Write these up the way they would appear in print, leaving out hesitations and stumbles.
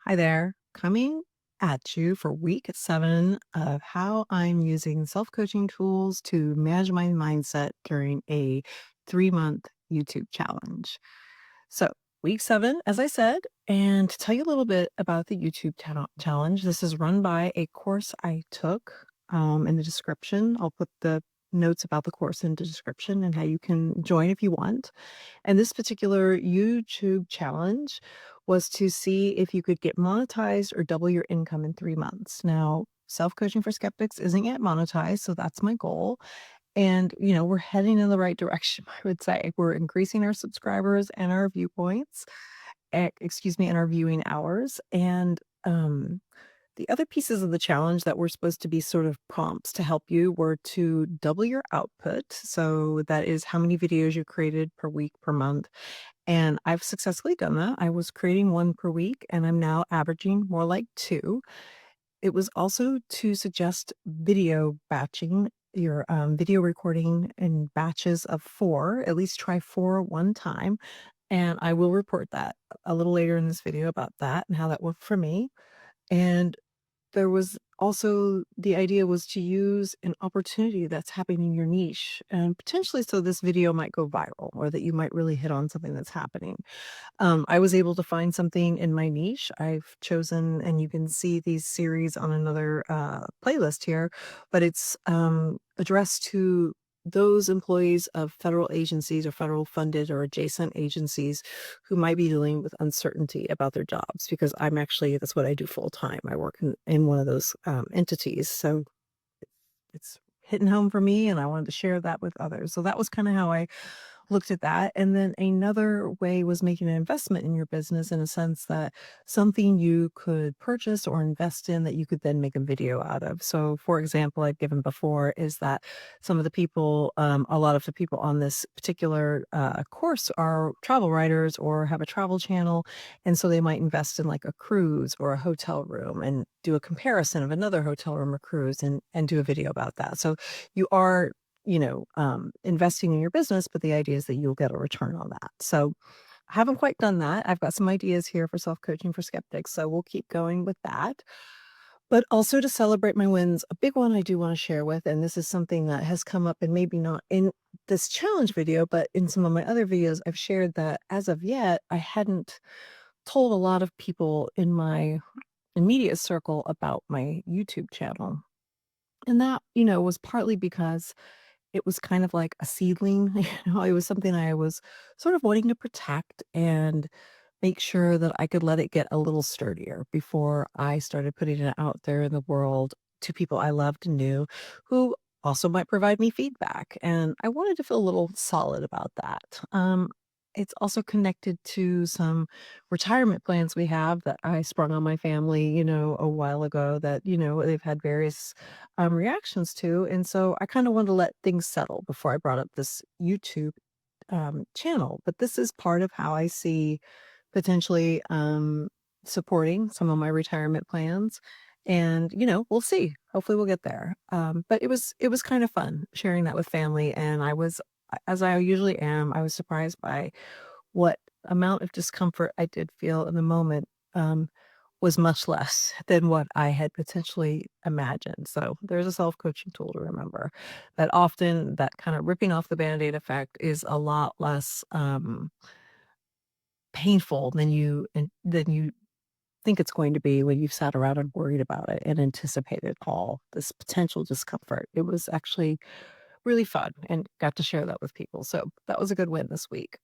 Hi there. Coming at you for week 7 of how I'm using self-coaching tools to manage my mindset during a 3-month YouTube challenge. So, week 7, as I said, and to tell you a little bit about the YouTube challenge, this is run by a course I took in the description. I'll put the notes about the course in the description and how you can join if you want. And this particular YouTube challenge was to see if you could get monetized or double your income in 3 months. Now, self-coaching for skeptics isn't yet monetized, so that's my goal. And, we're heading in the right direction, I would say. We're increasing our subscribers and our viewpoints, and our viewing hours. And the other pieces of the challenge that were supposed to be sort of prompts to help you were to double your output. So that is how many videos you created per week, per month. And I've successfully done that. I was creating one per week and I'm now averaging more like two. It was also to suggest video batching, your video recording in batches of four, at least try four one time. And I will report that a little later in this video about that and how that worked for me. And there was also the idea was to use an opportunity that's happening in your niche and potentially so this video might go viral or that you might really hit on something that's happening. I was able to find something in my niche. I've chosen, and you can see these series on another playlist here, but it's addressed to those employees of federal agencies or federal funded or adjacent agencies who might be dealing with uncertainty about their jobs because that's what I do full time. I work in one of those entities. So it's hitting home for me and I wanted to share that with others. So that was kind of how I looked at that. And then another way was making an investment in your business in a sense that something you could purchase or invest in that you could then make a video out of. So, for example, I've given before is that some of the people, a lot of the people on this particular course are travel writers or have a travel channel. And so they might invest in like a cruise or a hotel room and do a comparison of another hotel room or cruise and do a video about that. So you are investing in your business, but the idea is that you'll get a return on that. So I haven't quite done that. I've got some ideas here for self-coaching for skeptics, so we'll keep going with that. But also to celebrate my wins, a big one I do want to share with, and this is something that has come up and maybe not in this challenge video, but in some of my other videos, I've shared that as of yet, I hadn't told a lot of people in my immediate circle about my YouTube channel. And that, was partly because it was kind of like a seedling, it was something I was sort of wanting to protect and make sure that I could let it get a little sturdier before I started putting it out there in the world to people I loved and knew who also might provide me feedback, and I wanted to feel a little solid about that. It's also connected to some retirement plans we have that I sprung on my family, a while ago that, they've had various reactions to. And so I kind of wanted to let things settle before I brought up this YouTube channel. But this is part of how I see potentially supporting some of my retirement plans. And we'll see. Hopefully, we'll get there. But it was kind of fun sharing that with family, and as I usually am, I was surprised by what amount of discomfort I did feel in the moment. Was much less than what I had potentially imagined. So there's a self-coaching tool to remember that often that kind of ripping off the Band-Aid effect is a lot less painful than you think it's going to be when you've sat around and worried about it and anticipated all this potential discomfort. It was actually really fun and got to share that with people. So that was a good win this week.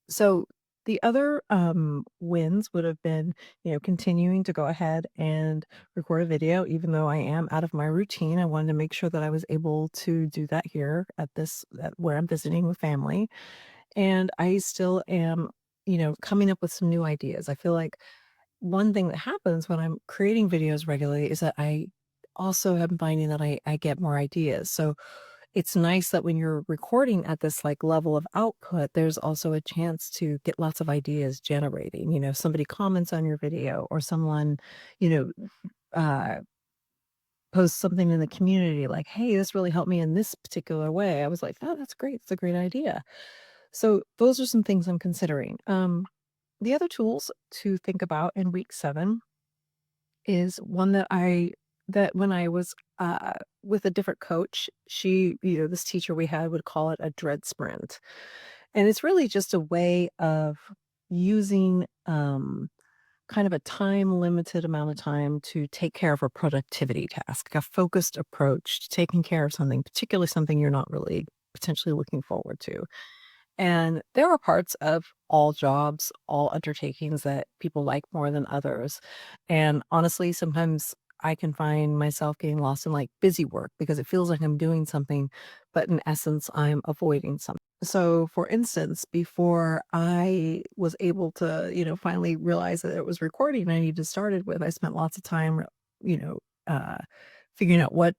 So the other wins would have been, continuing to go ahead and record a video, even though I am out of my routine. I wanted to make sure that I was able to do that here at where I'm visiting with family. And I still am, coming up with some new ideas. I feel like one thing that happens when I'm creating videos regularly is that I also am finding that I get more ideas. So it's nice that when you're recording at this like level of output, there's also a chance to get lots of ideas generating. Somebody comments on your video or someone, you know, uh, posts something in the community like, hey, this really helped me in this particular way. I was like, oh, that's great. It's a great idea. So those are some things I'm considering. The other tools to think about in week 7 is one that when I was, with a different coach, this teacher we had would call it a dread sprint. And it's really just a way of using, kind of a time limited amount of time to take care of a productivity task, a focused approach to taking care of something, particularly something you're not really potentially looking forward to. And there are parts of all jobs, all undertakings that people like more than others. And honestly, sometimes I can find myself getting lost in like busy work because it feels like I'm doing something, but in essence, I'm avoiding something. So, for instance, before I was able to, finally realize that it was recording I needed to start it with, I spent lots of time, you know, uh, figuring out what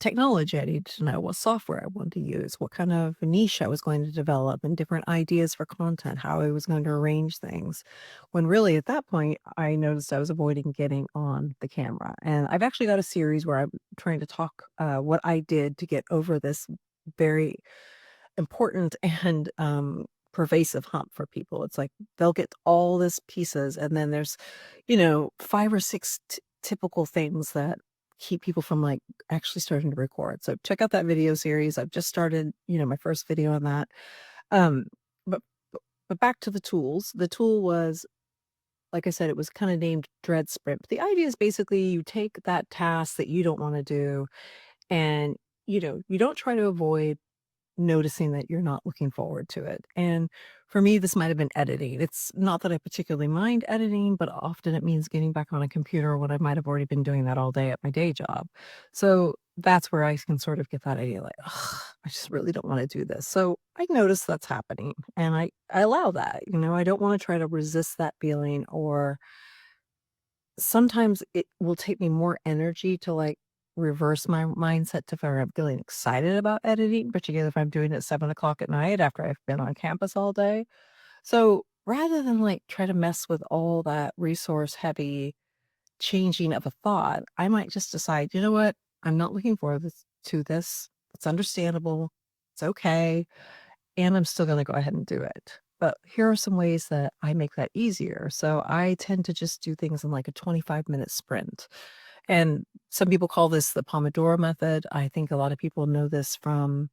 technology I needed to know, what software I wanted to use, what kind of niche I was going to develop, and different ideas for content, how I was going to arrange things. When really at that point, I noticed I was avoiding getting on the camera. And I've actually got a series where I'm trying to talk what I did to get over this very important and pervasive hump for people. It's like they'll get all this pieces, and then there's, 5 or 6 typical things that keep people from like actually starting to record. So check out that video series. I've just started, my first video on that. Um, but but back to the tools. The tool was, like I said, it was kind of named Dread Sprint. The idea is basically you take that task that you don't want to do, and you don't try to avoid noticing that you're not looking forward to it. And for me, this might have been editing. It's not that I particularly mind editing, but often it means getting back on a computer when I might have already been doing that all day at my day job. So that's where I can sort of get that idea like, "Ugh, I just really don't want to do this." So I notice that's happening and I allow that. I don't want to try to resist that feeling, or sometimes it will take me more energy to, like, reverse my mindset to where I'm feeling excited about editing, particularly if I'm doing it at 7 o'clock at night after I've been on campus all day. So, rather than, like, try to mess with all that resource-heavy changing of a thought, I might just decide, "You know what? I'm not looking forward to this. It's understandable. It's okay and I'm still gonna go ahead and do it." But here are some ways that I make that easier. So I tend to just do things in like a 25-minute sprint. And some people call this the Pomodoro method. I think a lot of people know this from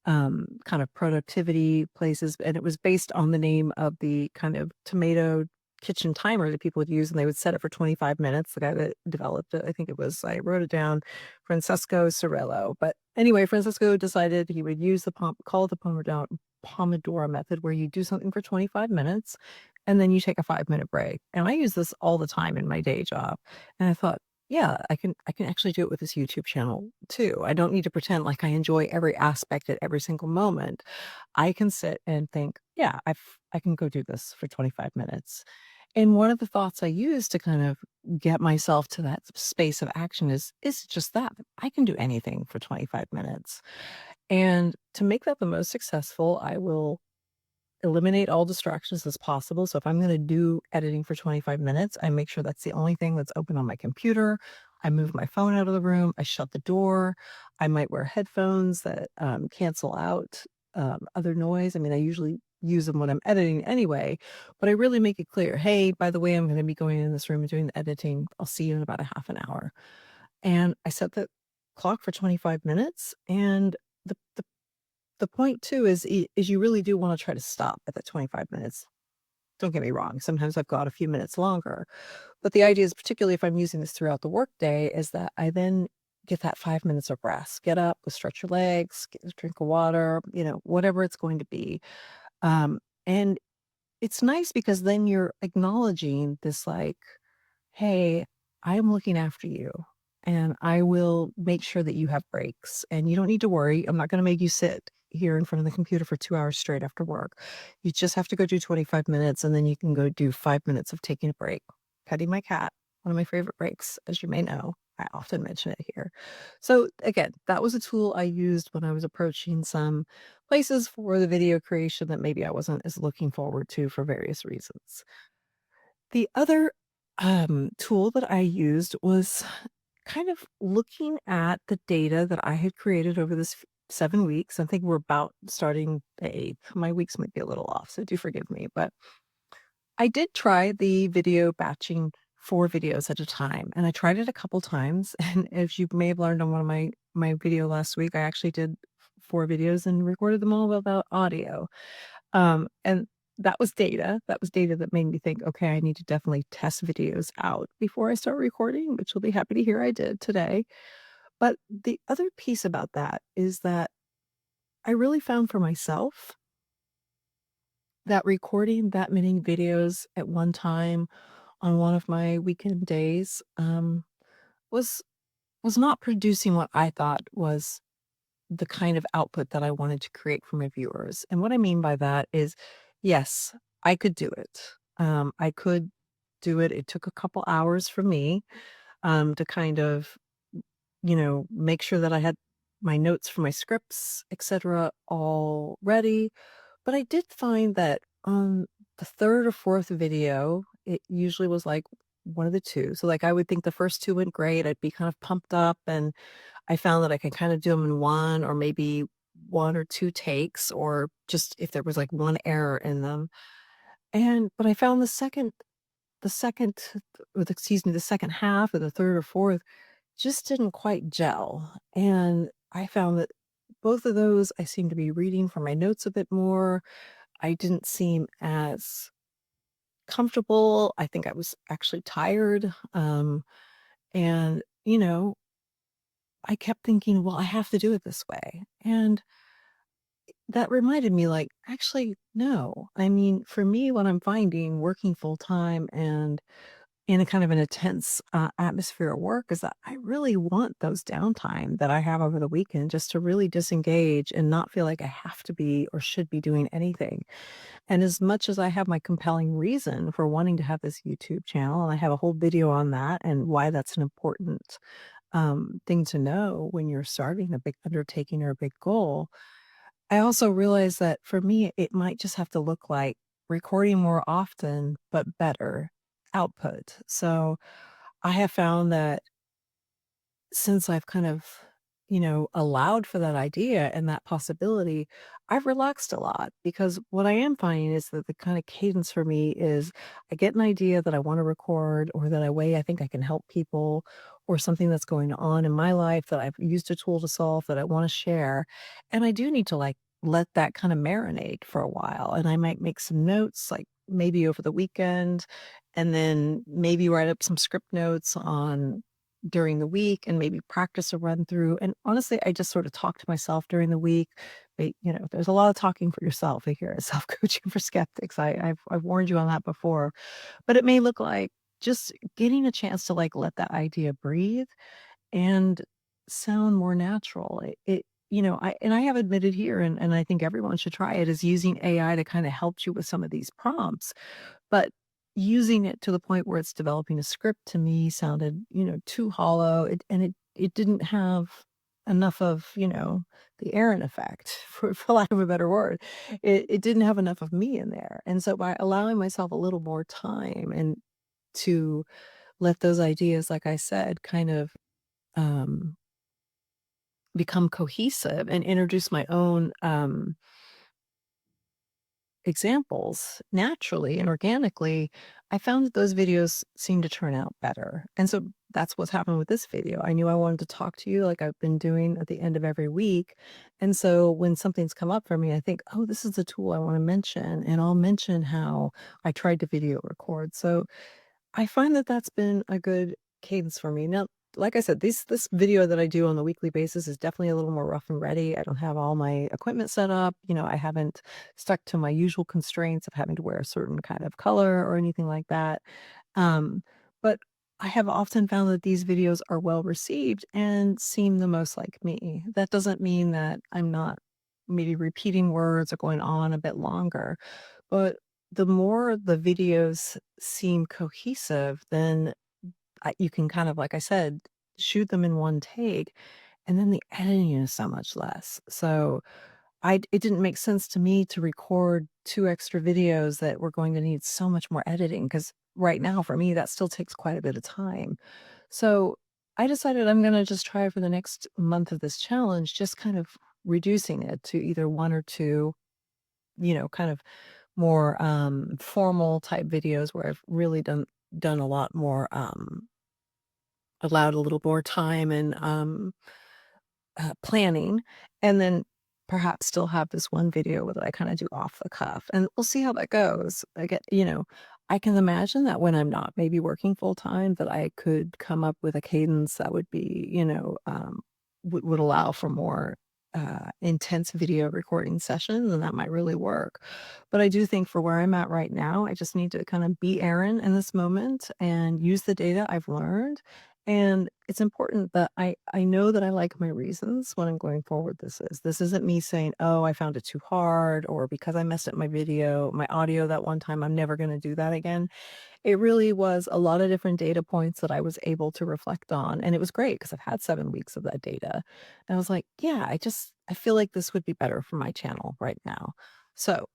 kind of productivity places, and it was based on the name of the kind of tomato kitchen timer that people would use, and they would set it for 25 minutes. The guy that developed it, I think it was, I wrote it down, Francesco Cirillo. But anyway, Francesco decided he would use call it the Pomodoro method, where you do something for 25 minutes and then you take a 5-minute break. And I use this all the time in my day job. And I thought, yeah, I can actually do it with this YouTube channel too. I don't need to pretend like I enjoy every aspect at every single moment. I can sit and think, yeah, I can go do this for 25 minutes. And one of the thoughts I use to kind of get myself to that space of action is just that. I can do anything for 25 minutes. And to make that the most successful, I will eliminate all distractions as possible. So if I'm going to do editing for 25 minutes, I make sure that's the only thing that's open on my computer. I move my phone out of the room. I shut the door. I might wear headphones that cancel out other noise. I mean, I usually use them when I'm editing anyway, but I really make it clear, hey, by the way, I'm going to be going in this room and doing the editing. I'll see you in about a half an hour. And I set the clock for 25 minutes. And the point too is you really do wanna try to stop at that 25 minutes. Don't get me wrong, sometimes I've got a few minutes longer, but the idea is, particularly if I'm using this throughout the workday, is that I then get that 5 minutes of rest. Get up, go stretch your legs, get a drink of water, whatever it's going to be. And it's nice because then you're acknowledging this, like, "Hey, I'm looking after you, and I will make sure that you have breaks, and you don't need to worry. I'm not gonna make you sit here in front of the computer for 2 hours straight after work. You just have to go do 25 minutes, and then you can go do 5 minutes of taking a break, petting my cat," one of my favorite breaks, as you may know. I often mention it here. So, again, that was a tool I used when I was approaching some places for the video creation that maybe I wasn't as looking forward to for various reasons. The other, tool that I used was kind of looking at the data that I had created over this 7 weeks. I think we're about starting the 8th. My weeks might be a little off, so do forgive me, but I did try the video batching 4 videos at a time, and I tried it a couple times, and as you may have learned on one of my video last week, I actually did 4 videos and recorded them all without audio. And that was data that made me think, "Okay, I need to definitely test videos out before I start recording," which you'll be happy to hear I did today. But the other piece about that is that I really found for myself that recording that many videos at one time on one of my weekend days, was was not producing what I thought was the kind of output that I wanted to create for my viewers. And what I mean by that is, yes, I could do it. I could do it. It took a couple hours for me, to kind of, make sure that I had my notes for my scripts, etc., all ready. But I did find that on the 3rd or 4th video, it usually was, like, one of the 2. So, like, I would think the first 2 went great, I'd be kind of pumped up, and I found that I could kinda do them in 1 or maybe 1 or 2 takes, or just if there was, like, 1 error in them. But I found the second or the excuse me, the second half of the 3rd or 4th just didn't quite gel, and I found that both of those, I seemed to be reading from my notes a bit more. I didn't seem as comfortable. I think I was actually tired. And, I kept thinking, well, I have to do it this way. And that reminded me, like, actually, no. I mean, for me, what I'm finding working full time and in a kind of an intense atmosphere at work is that I really want those downtime that I have over the weekend just to really disengage and not feel like I have to be or should be doing anything. And as much as I have my compelling reason for wanting to have this YouTube channel, and I have a whole video on that and why that's an important thing to know when you're starting a big undertaking or a big goal, I also realize that for me, it might just have to look like recording more often, but better output. So I have found that since I've kind of, allowed for that idea and that possibility, I've relaxed a lot because what I am finding is that the kind of cadence for me is I get an idea that I want to record or that I think I can help people or something that's going on in my life that I've used a tool to solve that I want to share. And I do need to like let that kind of marinate for a while. And I might make some notes like maybe over the weekend and then maybe write up some script notes on during the week and maybe practice a run through. And honestly, I just sort of talk to myself during the week. But, there's a lot of talking for yourself here at Self Coaching for Skeptics. I've warned you on that before, but it may look like just getting a chance to like let that idea breathe and sound more natural. I have admitted here, and I think everyone should try it, is using AI to kind of help you with some of these prompts. But using it to the point where it's developing a script to me sounded, too hollow, it didn't have enough of, the Aaron effect, for lack of a better word. It didn't have enough of me in there, and so by allowing myself a little more time and to let those ideas, like I said, kind of, um, become cohesive and introduce my own, examples naturally and organically, I found that those videos seem to turn out better. And so that's what's happened with this video. I knew I wanted to talk to you like I've been doing at the end of every week. And so when something's come up for me, I think, oh, this is a tool I want to mention. And I'll mention how I tried to video record. So I find that that's been a good cadence for me. Now, like I said, this video that I do on a weekly basis is definitely a little more rough and ready. I don't have all my equipment set up. I haven't stuck to my usual constraints of having to wear a certain kind of color or anything like that. Um, but I have often found that these videos are well received and seem the most like me. That doesn't mean that I'm not maybe repeating words or going on a bit longer, but the more the videos seem cohesive, then you can kind of, like I said, shoot them in one take, and then the editing is so much less. So it didn't make sense to me to record 2 extra videos that were going to need so much more editing because right now for me, that still takes quite a bit of time. So I decided I'm gonna just try for the next month of this challenge, just kind of reducing it to either 1 or 2, kind of more formal type videos where I've really done a lot more allowed a little more time and planning, and then perhaps still have this one video that I kinda do off the cuff, and we'll see how that goes. I get I can imagine that when I'm not maybe working full time, that I could come up with a cadence that would be, would allow for more, intense video recording sessions, and that might really work. But I do think for where I'm at right now, I just need to kinda be Aaron in this moment and use the data I've learned, and it's important that I know that I like my reasons when I'm going forward this isn't me saying, "Oh, I found it too hard," or "Because I messed up my audio that one time, I'm never gonna do that again." It really was a lot of different data points that I was able to reflect on, and it was great because 'cause I've had 7 weeks of that data. And I was like, "Yeah, I feel like this would be better for my channel right now." So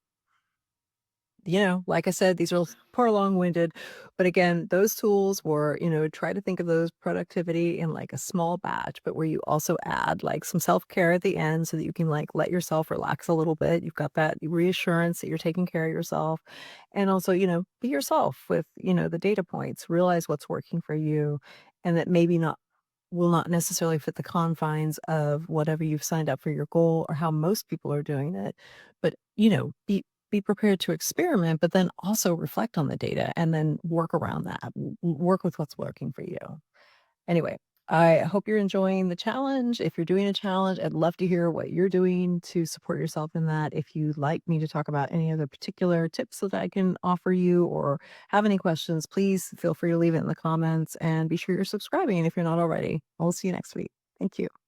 like I said, these are poor long-winded, but again, those tools were, try to think of those productivity in like a small batch, but where you also add like some self-care at the end so that you can like let yourself relax a little bit. You've got that reassurance that you're taking care of yourself. And also, be yourself with, the data points, realize what's working for you and that maybe not will not necessarily fit the confines of whatever you've signed up for your goal or how most people are doing it. But, be prepared to experiment, but then also reflect on the data and then work around that. Work with what's working for you. Anyway, I hope you're enjoying the challenge. If you're doing a challenge, I'd love to hear what you're doing to support yourself in that. If you'd like me to talk about any other particular tips that I can offer you or have any questions, please feel free to leave it in the comments and be sure you're subscribing if you're not already. I'll see you next week. Thank you.